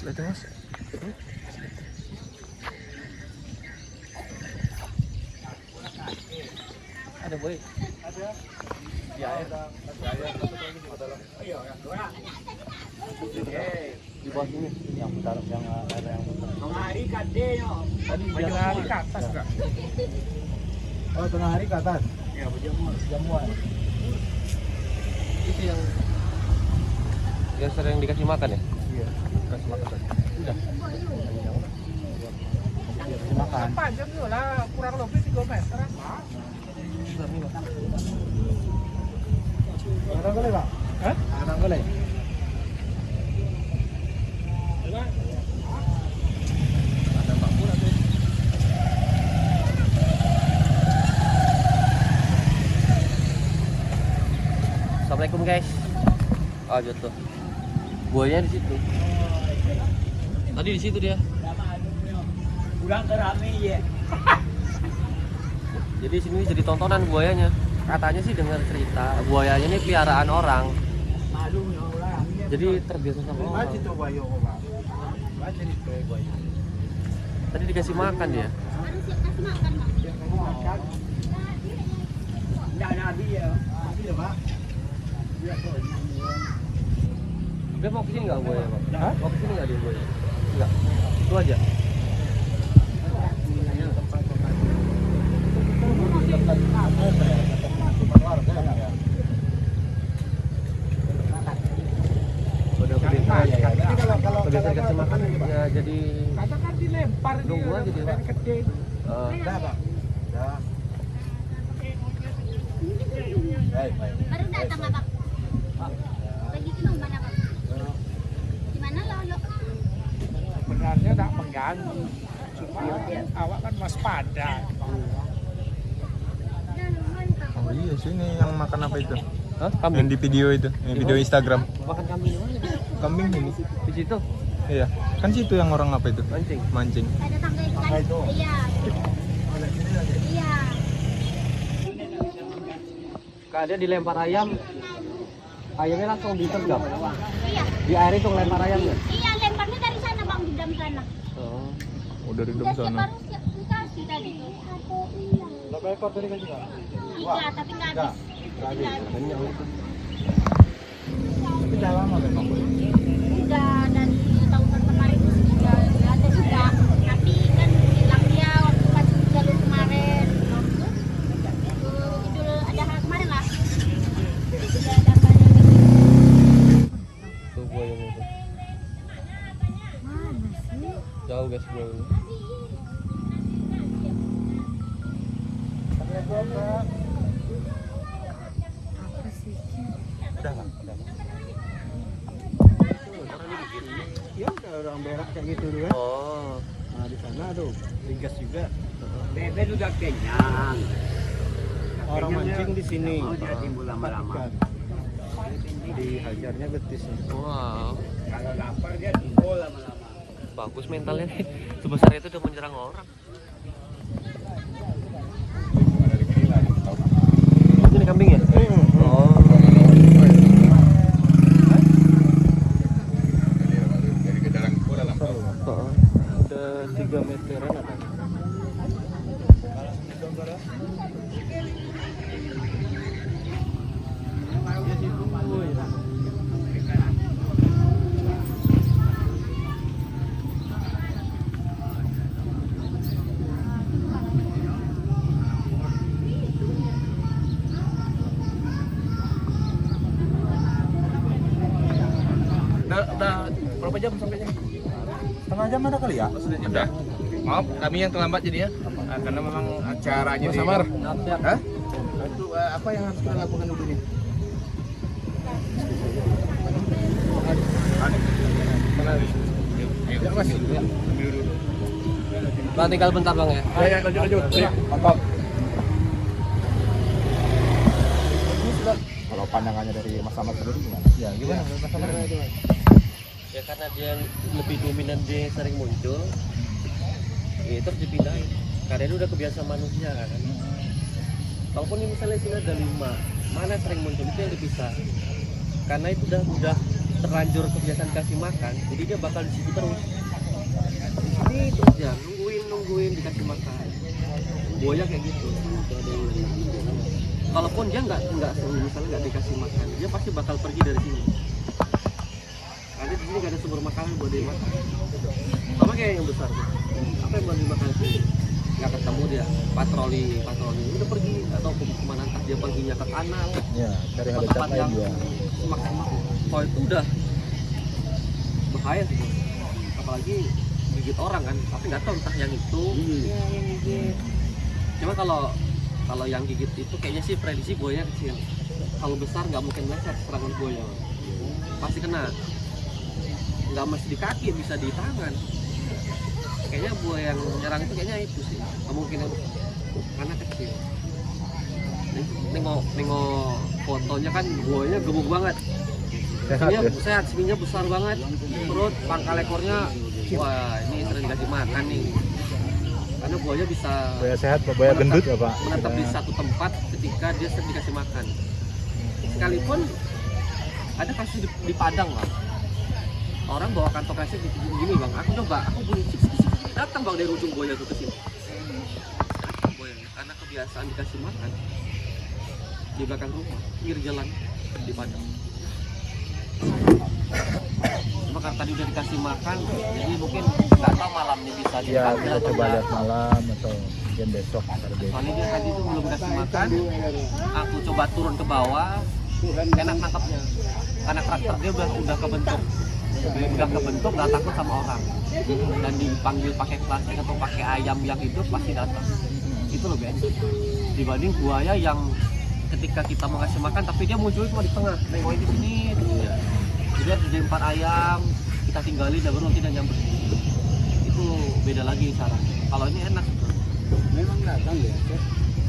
Itu mas. Ada boy. Ada. Di air. Di air. Di bawah sini yang putar yang air yang putar. Tengah hari kadenya. Tadi Tengah hari ke atas enggak? Oh tengah hari ke atas. Ya, jamuan. Itu yang sering dikasih makan ya? Iya. Kasih makan tadi. Udah. Kasih makan. Panjang juga lah, kurang lebih 3 meter. Ada boleh pak? Hah? Ada boleh. Ada Mbak Pura tuh. Assalamualaikum guys. Ah jatuh. Buaya di situ. Tadi di situ dia. Kurang kerame ya. Jadi sini jadi tontonan buayanya. Katanya sih dengar cerita buayanya ini peliharaan orang. Malu ya orang. Jadi terbiasa sama orang. Baca tuh bayo pak. Baca di bayo. Tadi dikasih makan dia. Harus kasih makan, Mak. Enggak ada dia. Iya pak. Dia mau kesini nggak buaya pak? Hah? Mau kesini nggak dia buaya? Enggak. Itu aja. Udah udah dikasih makan ya jadi Kadang kan dilempar Nunggu aja dia, Pak. gede. Dah pak. Dah. Baik baik. Baru datang, Abang. Lagi ke mana, Bang? Di mana lo? Sebenarnya tak mengganggu. Cuma awak kan waspada. Oh iya sini yang makan apa itu? Hah? Yang Kambing. di video itu, yang video Instagram. Makan kambing di mana? Kambing ini. Di situ Iya. Kan situ yang orang apa itu? mancing. Mancing. Ada tangga itu kan? Iya. Iya. Kak dia dilempar ayam. Ayamnya langsung ditergap. Iya. Di air itu ngelempar ayamnya. Iya, lemparnya dari sana, Bang, di dalam sana. Oh. Oh dari Udah dalam siap sana. baru siap dikasih tadi. Iya. Berapa ekor tadi kan juga? Iya, tapi nggak habis. Tapi nggak habis. Banyak itu. Tapi udah lama memang. Udah dari tahun kemarin sudah ada juga. Tapi kan hilang dia waktu pas jalur kemarin. Idul Adha kemarin lah. Sudah ada banyak. Tuh buayanya itu. Mana sih? Jauh guys buayanya. Apa sih? Udah lah. Udah. Ya udah orang berak kayak gitu tuh kan. Oh. Nah di sana tuh digas juga. Bebe udah kenyang. Orang mancing di sini. Dia timbul lama-lama. Dihajarnya betisnya. Wow. Kalau lapar dia timbul lama-lama. Bagus mentalnya nih. Sebesar itu udah menyerang orang. Ini kambing ya? Oh. Dari ke dalam kota lah. Oh. Udah 3 meteran ada. Udah berapa jam sampainya? Setengah jam ada kali ya? Ada. Maaf, kami yang terlambat jadi ya. Karena memang acaranya di Samar. Hah? Itu apa yang harus kita lakukan dulu nih? Ayo, Mas. Ambil dulu. Bang tinggal bentar bang ya. Ya, lanjut. Ya, mantap. Kalau pandangannya dari Mas Samar sendiri gimana? Ya gimana? Mas Samar gimana? Ya karena dia lebih dominan, dia sering muncul, ya terus dipindahin. Karena dia udah kebiasaan manusia kan. Kalaupun ini misalnya sini ada 5, mana sering muncul itu yang dipisah. Karena itu udah terlanjur kebiasaan kasih makan, jadi dia bakal di situ terus. Di sini terus ya nungguin dikasih makan. Buaya kayak gitu. Kalaupun dia nggak misalnya nggak dikasih makan, dia pasti bakal pergi dari sini. Karena di sini nggak ada sumber makanan buat dia makan. Sama kayak yang besar tuh. Apa yang buat dimakan sih? Nggak ketemu dia, patroli udah pergi atau kemana, entah dia perginya ke kanal, Ya, cari habitat tempat lain yang dia. semak-semak. Kalau itu udah bahaya sih, apalagi gigit orang kan, tapi nggak tahu entah yang itu. Ya, yang gigit. Cuma kalau yang gigit itu kayaknya sih prediksi buaya kecil. Kalau besar nggak mungkin meleset serangan buaya, pasti kena. Nggak mesti di kaki, bisa di tangan. Kayaknya buaya yang nyerang itu kayaknya itu sih kemungkinan, karena kecil. Nengok fotonya kan buayanya gemuk banget. Sehat ya. Sehat, sininya besar banget. Perut, pangkal ekornya, wah ini sering dikasih makan nih. Karena buaya bisa Buaya sehat, Pak. Buaya gendut ya, Pak. menetap di satu tempat ketika dia sering dikasih makan. Sekalipun ada kasus di Padang, Bang. Orang bawa kantong kresek gini, Bang. Aku coba, aku bunyi datang Bang dari ujung buaya itu ke sini. Datang buayanya karena kebiasaan dikasih makan di belakang rumah, pinggir jalan di Padang. Cuma karena tadi udah dikasih makan, jadi mungkin nggak tahu malamnya bisa Ya, dipanggil kita atau coba enggak. lihat malam atau mungkin besok ntar besok. Soalnya dia tadi itu belum kasih makan, aku coba turun ke bawah, enak nangkapnya. Karena karakter dia udah kebentuk, nggak takut sama orang. Dan dipanggil pakai plastik atau pakai ayam yang hidup pasti datang. Itu lebih enak dibanding buaya yang ketika kita mau kasih makan tapi dia muncul cuma di tengah, nengok di sini. Jadi ada di 4 ayam, kita tinggalin dan baru nanti dia nyamper. Itu beda lagi caranya. Kalau ini enak. Memang datang ya.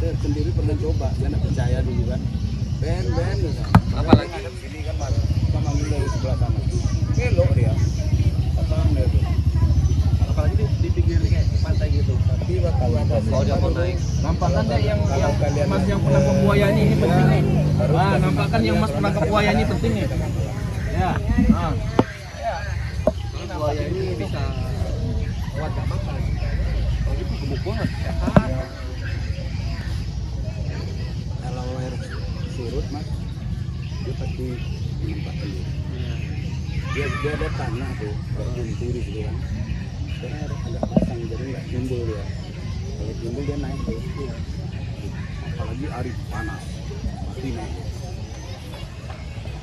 Saya sendiri pernah coba, saya nggak percaya dulu kan. Ben. Apalagi Sini kan mas, kita manggil dari sebelah sana. Belok dia. Pasang dia tuh. apalagi di pinggir kayak pantai gitu. Tapi bakal ada. Kalau dia mau naik, Nampakkan yang mas yang pernah ke buaya ini penting nih. Wah, nampakkan yang mas pernah ke buaya ini penting nih. Ya. Nah. buaya ini bisa kuat gak makan. Kalau itu gemuk banget, sehat. Kalau air surut mas, dia pasti menimpa telur. Dia ada tanah tuh, berkumpul gitu kan. Karena agak pasang, jadi nggak timbul dia. Kalau timbul dia naik tuh. Apalagi hari panas, pasti naik.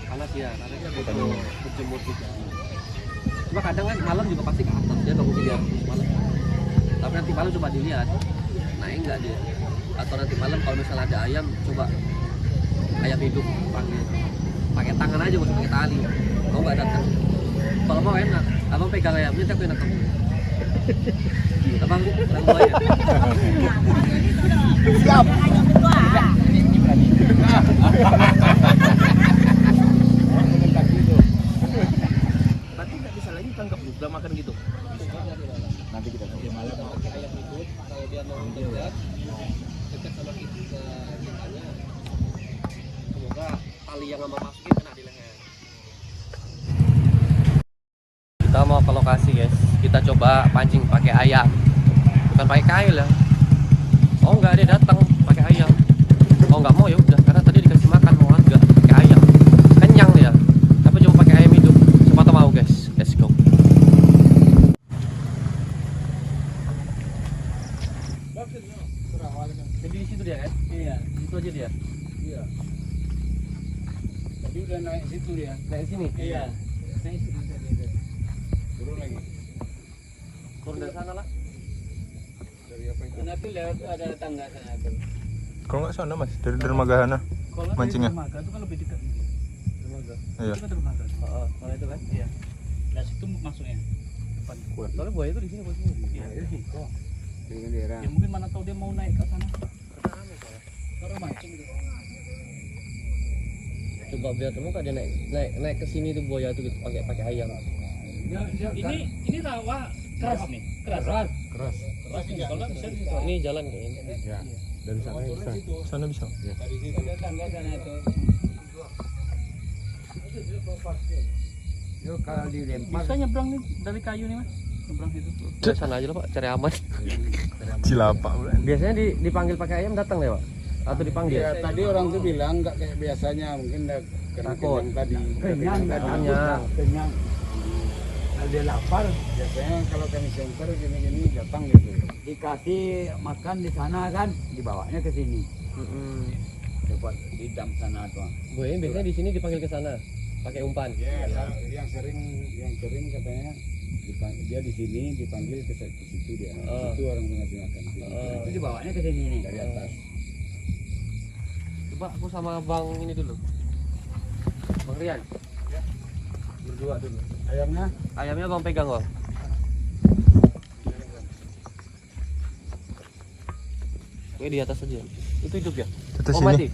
Panas ya, karena dia butuh berjemur juga. Cuma kadang kan malam juga pasti ke atas, dia nggak mungkin di atas malam. Tapi nanti malam coba dilihat, naik nggak dia. Atau nanti malam kalau misalnya ada ayam, coba ayam hidup panggil. Pakai tangan aja, nggak usah pakai tali. Kau nggak datang. Kalau mau enak, abang pegang ayamnya, tapi enak kamu. Abang buaya. Siap. Berarti nggak bisa lagi tangkap udah makan gitu. Nanti kita coba malam. Ayam hidup, kalau dia mau dekat sama kita kitanya, semoga tali yang abang masukin kena di leher. Kita mau ke lokasi guys, kita coba pancing pakai ayam, bukan pakai kail ya. Oh enggak, dia datang pakai ayam. Oh enggak mau ya udah, karena tadi dikasih makan mau enggak pakai ayam, kenyang dia. Tapi coba pakai ayam hidup, siapa tahu mau guys, let's go. Jadi di situ dia kan? Iya, Itu aja dia. iya. Tadi udah naik situ dia. Kayak sini. Iya. Naik situ tadi. Turun lagi. Turun dari sana lah. Dari apa itu? Nanti lewat ada tangga sana tuh. Kalau nggak sana mas, dari dermaga sana. Kalau Mancingnya? dari dermaga itu kan lebih dekat. Iya. Itu kan dermaga. Oh, kalau itu kan? Iya. Dari situ masuknya. Depan. Soalnya buaya itu di sini posisinya. Iya. Dengan daerah. Ya mungkin mana tahu dia mau naik ke sana. Karena mancing gitu. Coba biar temu kan dia naik ke sini tuh buaya tuh gitu pakai ayam. Ini rawa keras nih. Keras. Keras. Keras nih. Kalau bisa di situ. Ini jalan kayaknya. Ya. Dari sana bisa. Sana bisa. Ya. Dari situ ada tangga sana tuh. Itu kalau dilempar Bisa nyebrang nih dari kayu nih mas. Nyebrang situ. Udah sana aja lah Pak, cari aman. Cilapa bulan. Biasanya dipanggil pakai ayam datang ya Pak? Atau dipanggil? ya, tadi orang tuh bilang nggak kayak biasanya, mungkin udah kena Takut. kenyang tadi. Kenyang, Kenyang. kenyang. Kalau dia lapar, Biasanya kalau kami center gini-gini datang gitu. dikasih makan di sana kan, dibawanya ke sini. Dapat di dam sana tuh. Buaya biasanya di sini dipanggil ke sana pakai umpan. Ya, yang sering katanya dia di sini dipanggil ke situ dia. Itu orang ngasih makan. Itu dibawanya ke sini nih. Dari atas. Coba aku sama Bang ini dulu. Bang Rian. Berdua dulu. Ayamnya Ayamnya Bang pegang Bang. Oke di atas aja. Itu hidup ya? Atas Oh sini. mati.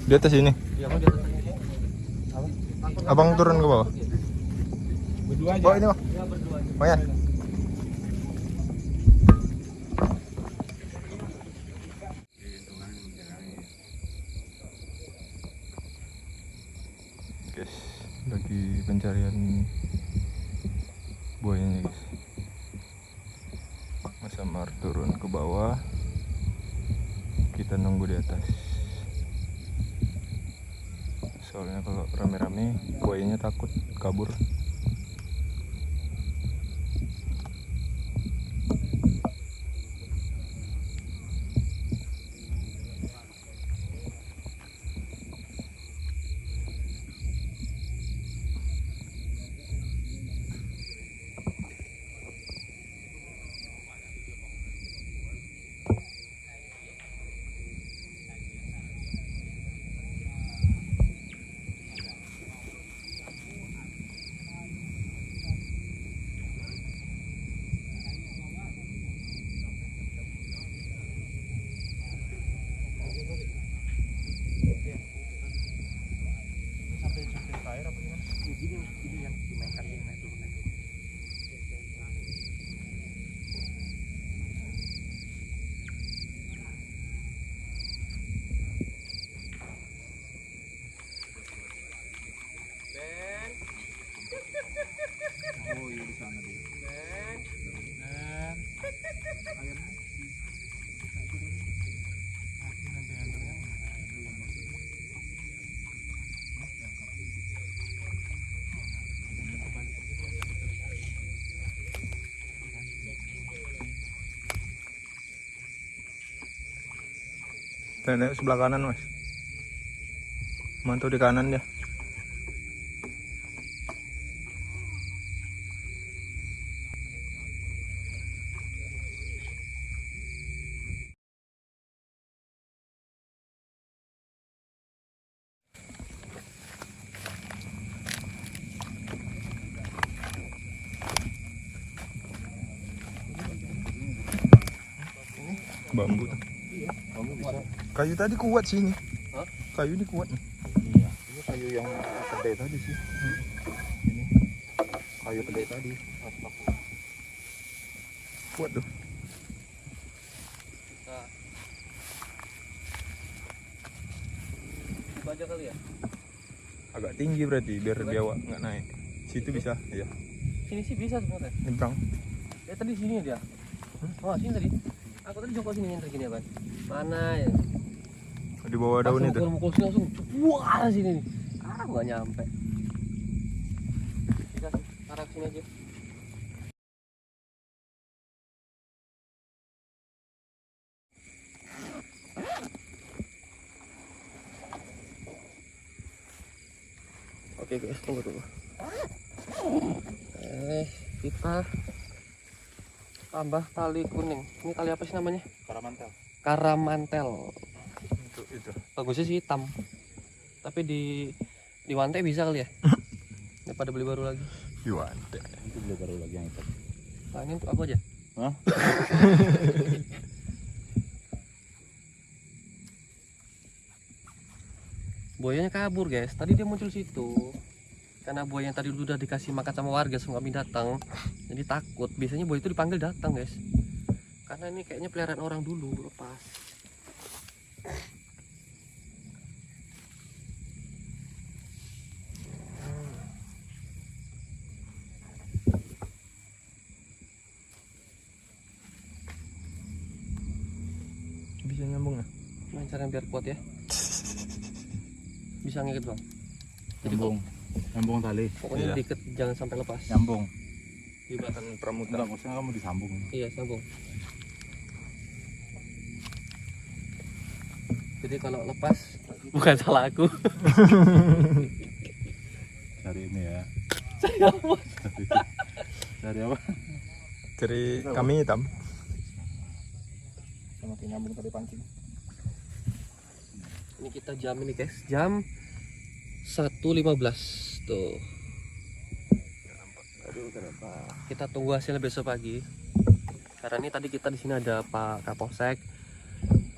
Di atas sini. Iya Bang di atas aja. Abang turun ke bawah. berdua aja. Oh ini mah. Ya berdua aja. Mayan. Guys, lagi pencarian buayanya guys. Mas Amar turun ke bawah. Kita nunggu di atas. Soalnya kalau rame-rame buayanya takut kabur. Nenek sebelah kanan mas. Mantau di kanan dia. Bambu tuh. Kayu tadi kuat sini. Hah? Kayu ini kuat nih. Iya, ini kayu yang gede tadi sih. Ini kayu gede tadi. Kuat tuh. Nah. Coba aja kali ya. Agak tinggi berarti biar dia nggak naik. Situ bisa, iya. Sini sih bisa sebenarnya. Nyebrang. Ya tadi sini dia. Oh sini tadi. Aku tadi jongkok sini nyenter gini ya, Ban. Mana ya? Di bawah daun itu. Mukul sini langsung wah sini nih. Ah nggak nyampe. Bisa sih, tarik sini aja. Oke guys, tunggu dulu. Kita tambah tali kuning. Ini tali apa sih namanya? Karamantel. Karamantel. Itu. Bagusnya sih hitam. Tapi di wantai bisa kali ya? Daripada beli baru lagi. Yuante. Itu beli baru lagi yang itu. Nah, ini untuk aku aja. Hah? Buayanya kabur guys. Tadi dia muncul situ. Karena buaya yang tadi udah dikasih makan sama warga sebelum kami datang, jadi takut. Biasanya buaya itu dipanggil datang guys. Karena ini kayaknya peliharaan orang dulu lepas. Bisa nyambung ya? Main cara biar kuat ya. Bisa ngikut bang. Jadi Nyambung tali. pokoknya Iya. diikat, jangan sampai lepas. Nyambung. Di belakang Pramutra. Enggak, maksudnya kamu disambung. Iya, sambung. Jadi kalau lepas bukan salah aku. Cari ini ya. Saya apa? Cari apa? Cari kami hitam. Sama kayak nyambung tali pancing. Ini kita jam ini guys, jam 1.15 tuh. Aduh, kenapa? Kita tunggu hasilnya besok pagi. Karena ini tadi kita di sini ada Pak Kapolsek,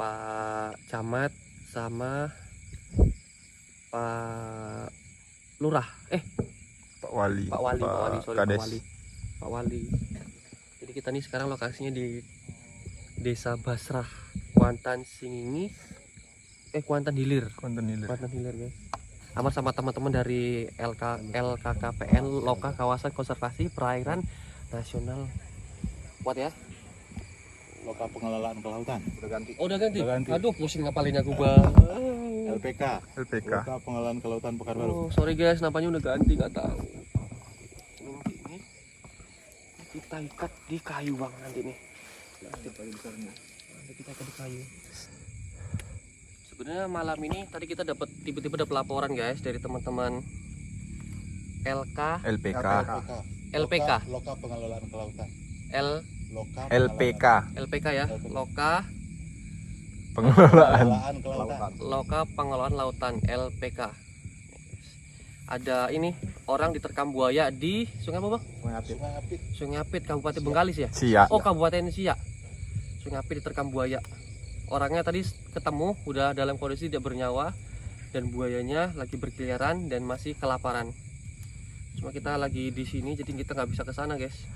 Pak Camat, sama Pak Lurah. Pak Wali. Pak Wali, sorry, Kades. Pak Wali. Jadi kita nih sekarang lokasinya di Desa Basrah, Kuantan Singingi, Kuantan Hilir. Konten hilir. Kuantan Hilir guys. Sama teman-teman dari LKKPN, Loka Kawasan Konservasi Perairan Nasional. Kuat ya? Loka Pengelolaan Kelautan. Udah ganti. Oh, udah ganti? Udah ganti. Aduh, pusing ngapalin aku bang. LPK. LPK. Loka Pengelolaan Kelautan Pekanbaru. Oh, sorry guys, namanya udah ganti, nggak tahu. Ini kita ikat di kayu bang nanti nih. Nanti kita ikat di kayu. Sebenarnya malam ini tadi kita tiba-tiba dapat laporan guys dari teman-teman LPK. LPK. Loka Pengelolaan Kelautan. Loka LPK. LPK ya, Loka Pengelolaan. Kelautan. Loka Pengelolaan Lautan LPK. Ada ini orang diterkam buaya di sungai apa bang? Sungai Apit. Sungai Apit, Kabupaten Bengkalis ya? Sia. Oh, Kabupaten Siak. Sungai Apit diterkam buaya. Orangnya tadi ketemu udah dalam kondisi tidak bernyawa dan buayanya lagi berkeliaran dan masih kelaparan. Cuma kita lagi di sini jadi kita nggak bisa ke sana guys.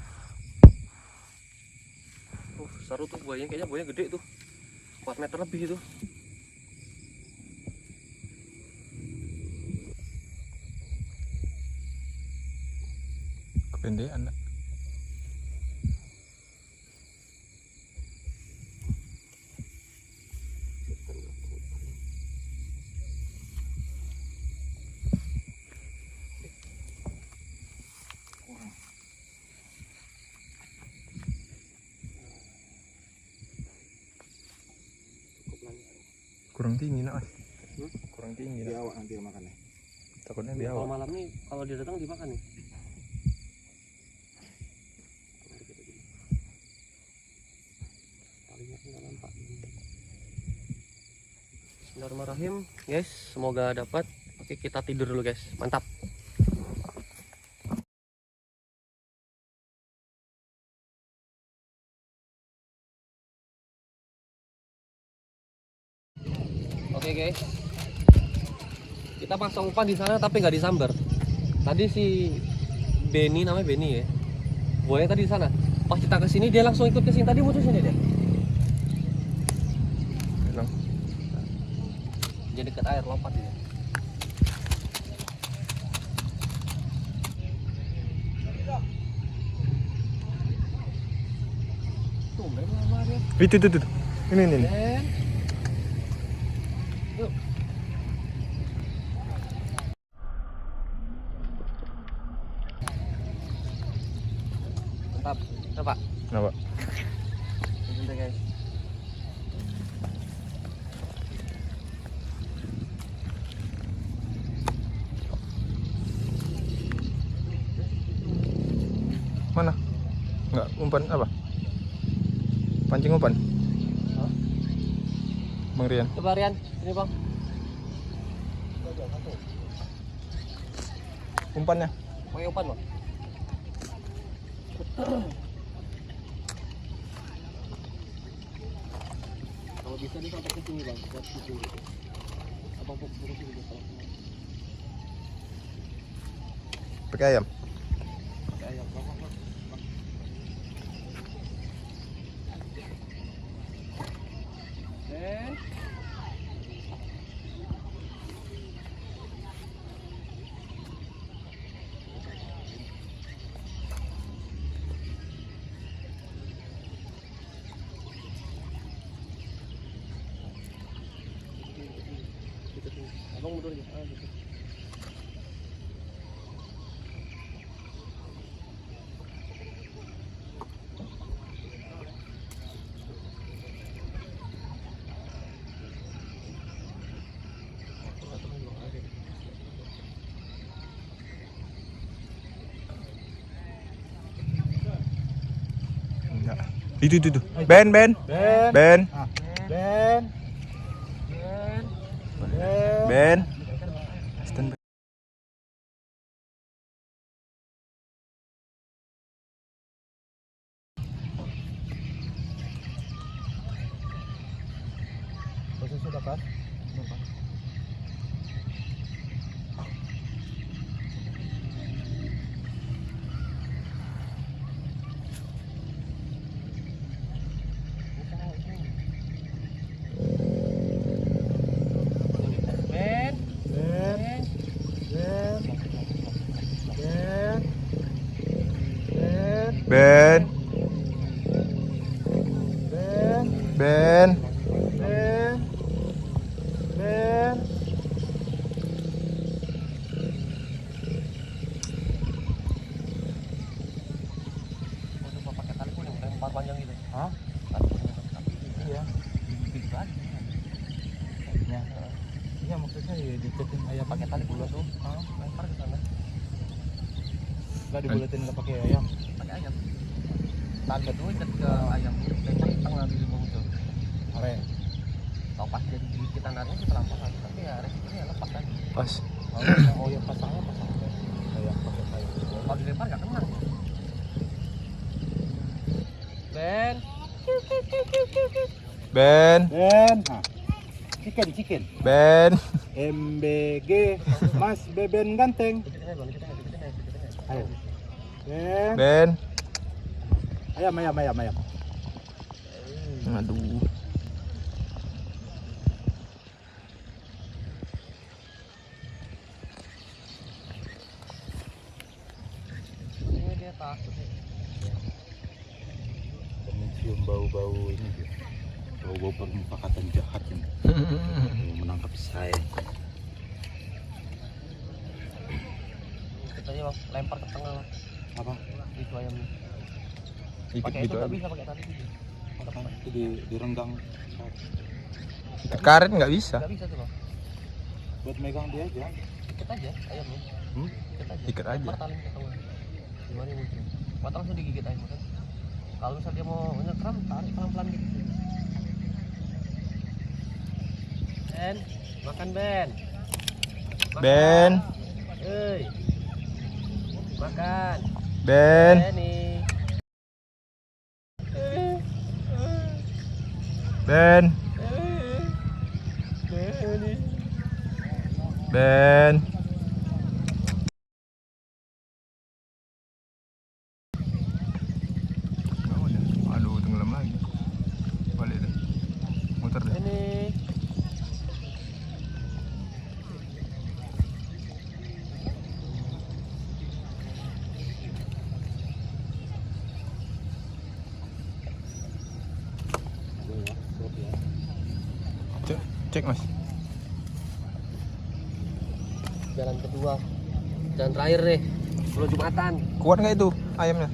Seru tuh buayanya, kayaknya buaya gede tuh, 4 meter lebih itu. Kependean. Kurang tinggi nak. Kurang tinggi. Di Nak. awak nanti makannya. Takutnya di Kalau awal. malam nih, kalau dia datang dimakan nih. Talinya kan nggak nampak. Bismillahirrahmanirrahim, guys. Semoga dapat. Oke, kita tidur dulu guys. Mantap. Oke guys, kita pasang umpan di sana tapi nggak disambar. Tadi si Benny, namanya Benny ya, buaya tadi di sana. Pas kita ke sini dia langsung ikut ke sini. Tadi muncul sini dia. Hilang. Dia dekat air, lompat dia. Tumben lama dia. Itu. Ini. Ben. Yuk. Mantap. Coba. Kenapa? Sebentar guys. Mana? Enggak, umpan apa? Pancing umpan. Hah? Bang Rian. Coba Rian, sini bang. Umpannya. Pakai umpan bang. Kalau bisa nih sampai ke sini bang, buat kucing gitu. Abang fokus ke sini deh kalau. Pakai ayam. Pakai ayam, bang. Abang mundur aja. Ah, gitu. Enggak. Itu. Ben. Ben. Ben. Ben. Ben. Stand by. Posisi dapat. Ben. Ben. Ben. Ben. Ben. Ben. Ben. Ben. Ben. Ben. Coba pakai tali pun yang lempar panjang gitu. Hah? Iya. Gitu aja. Ya. Iya maksudnya ya dicetin ayam Pakai tali pun tuh. Lempar ke sana. Enggak dibuletin enggak pakai ayam. Pakai ayam. Tali itu ikat ke ayam. Lempar di tengah dulu muncul. Are. Kalau pas jadi kita narnya kita lampas lagi. Tapi ya resikonya ya lepas lagi. Pas. Oh ya pasangnya ayam pakai kayu. Kalau dilempar nggak kena. Ben. Ben. Ben. Nah. Chicken. Ben. MBG Mas Beben ganteng. Ayo. Ben. Ben. Ayam. Aduh. Ini dia takut. Mencium bau-bau ini dia. Bau-bau permufakatan jahat ini. Menangkap saya. Kita aja lempar ke tengah lah. Apa? Itu ayamnya. Ikut Pakai itu gitu nggak aja. bisa pakai tali gitu. Itu direnggang. Ikat karet nggak bisa. Nggak bisa tuh loh. Buat megang dia aja. Ikat aja ayamnya. Ikat aja. Ikat aja. Lempar tali ke tengah. Gimana muncul? Mata langsung digigit ayam kan. Kalau misalnya dia mau nyekram, tarik pelan-pelan gitu. Ben, makan Ben. Makan. Ben. Hei. Makan. Ben. Nih. Ben. Ben. Oh, udah. Aduh, tenggelam lagi. Balik deh. Muter deh. Ini. Cek Mas. Jalan kedua. Jalan terakhir nih. Sebelum Jumatan. Kuat nggak itu ayamnya?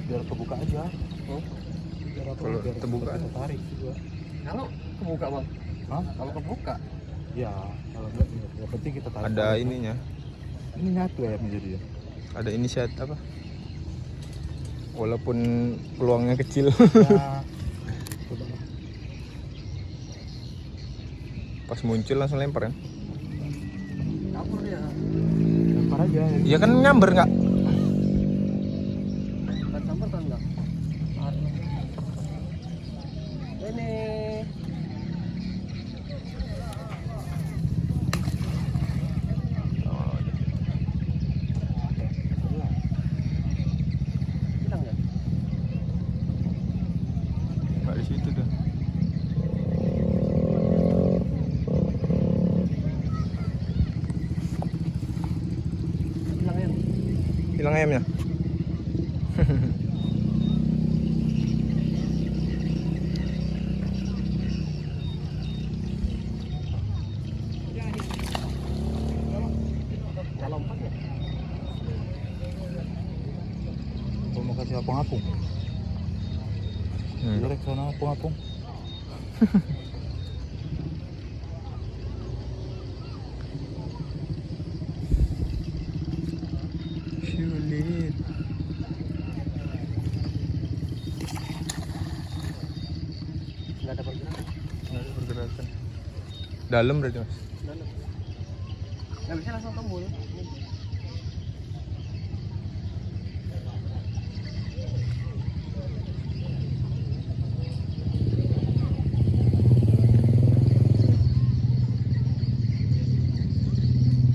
Biar kebuka aja. Kalau terbuka tarik juga. Kalau kebuka bang. Hah? Kalau kebuka. Ya, kalau enggak yang penting kita tarik. ada ininya. Ini nyatu ayamnya jadi ya. Ada inisiatif apa? Walaupun peluangnya kecil. Ya. Coba. Pas muncul langsung lempar kan? Campur dia. Lempar aja. Iya kan nyamber nggak? Kan campur kan enggak? Ini. Oh, Hilang ya? nggak di situ tuh. Hilang ya? Hilang ayamnya. apung-apung. Direk sana apung-apung. Sulit. Nggak ada pergerakan. Nggak ada pergerakan. Dalam berarti mas. Nggak bisa langsung tembul.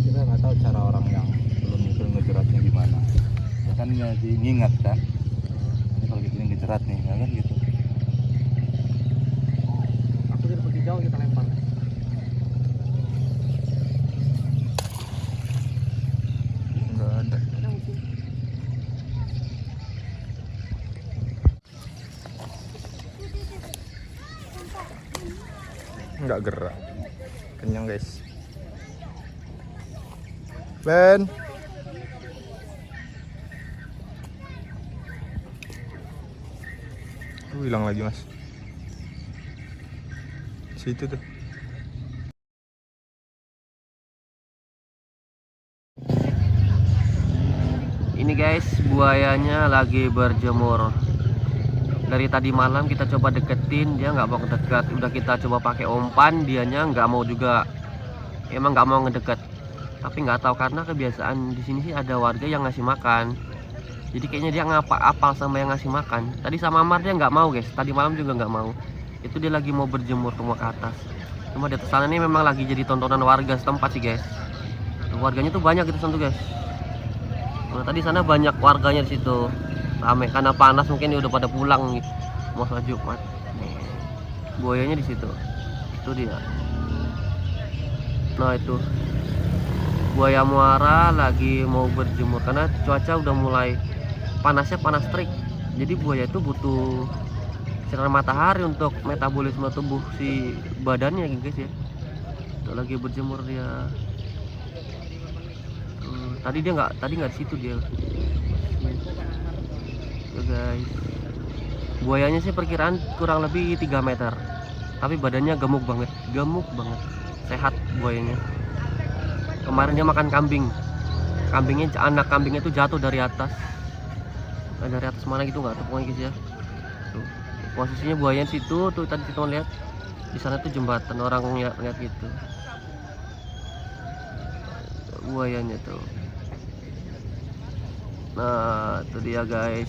Kita nggak tahu cara orang yang belum itu ngejeratnya gimana. Ya kan jadi ngingat kan. Ini kalau gini ngejerat nih, ya kan gitu. Aku udah pergi jauh kita lempar. Nggak ada. Nggak gerak. Kenyang guys. Ben. Hilang lagi mas. Situ tuh. Ini guys, buayanya lagi berjemur. Dari tadi malam kita coba deketin, dia nggak mau ngedekat. Udah kita coba pakai umpan, dianya nggak mau juga. Emang nggak mau ngedeket. Tapi nggak tahu karena kebiasaan di sini sih ada warga yang ngasih makan. Jadi kayaknya dia apal sama yang ngasih makan. Tadi sama Amar dia nggak mau guys. Tadi malam juga nggak mau. Itu dia lagi mau berjemur semua ke atas. Cuma di atas sana ini memang lagi jadi tontonan warga setempat sih guys. Warganya tuh banyak gitu sana tuh guys. Nah, tadi sana banyak warganya di situ. Rame karena panas mungkin dia udah pada pulang gitu. Mau sholat Jumat. Nih, buayanya di situ. Itu dia. Nah itu buaya muara lagi mau berjemur karena cuaca udah mulai panasnya panas terik. Jadi buaya itu butuh sinar matahari untuk metabolisme tubuh si badannya gitu guys ya. Tuh, lagi berjemur dia. Tadi nggak di situ dia. Tuh guys. Buayanya sih perkiraan kurang lebih 3 meter. Tapi badannya gemuk banget. Sehat buayanya. Kemarin dia makan kambing. Anak kambingnya itu jatuh dari atas. Nah, dari atas mana gitu nggak tahu pokoknya guys ya. Tuh. Posisinya buayanya situ tuh tadi kita lihat. Di sana tuh jembatan orang lihat gitu. Buayanya tuh. Nah, itu dia guys.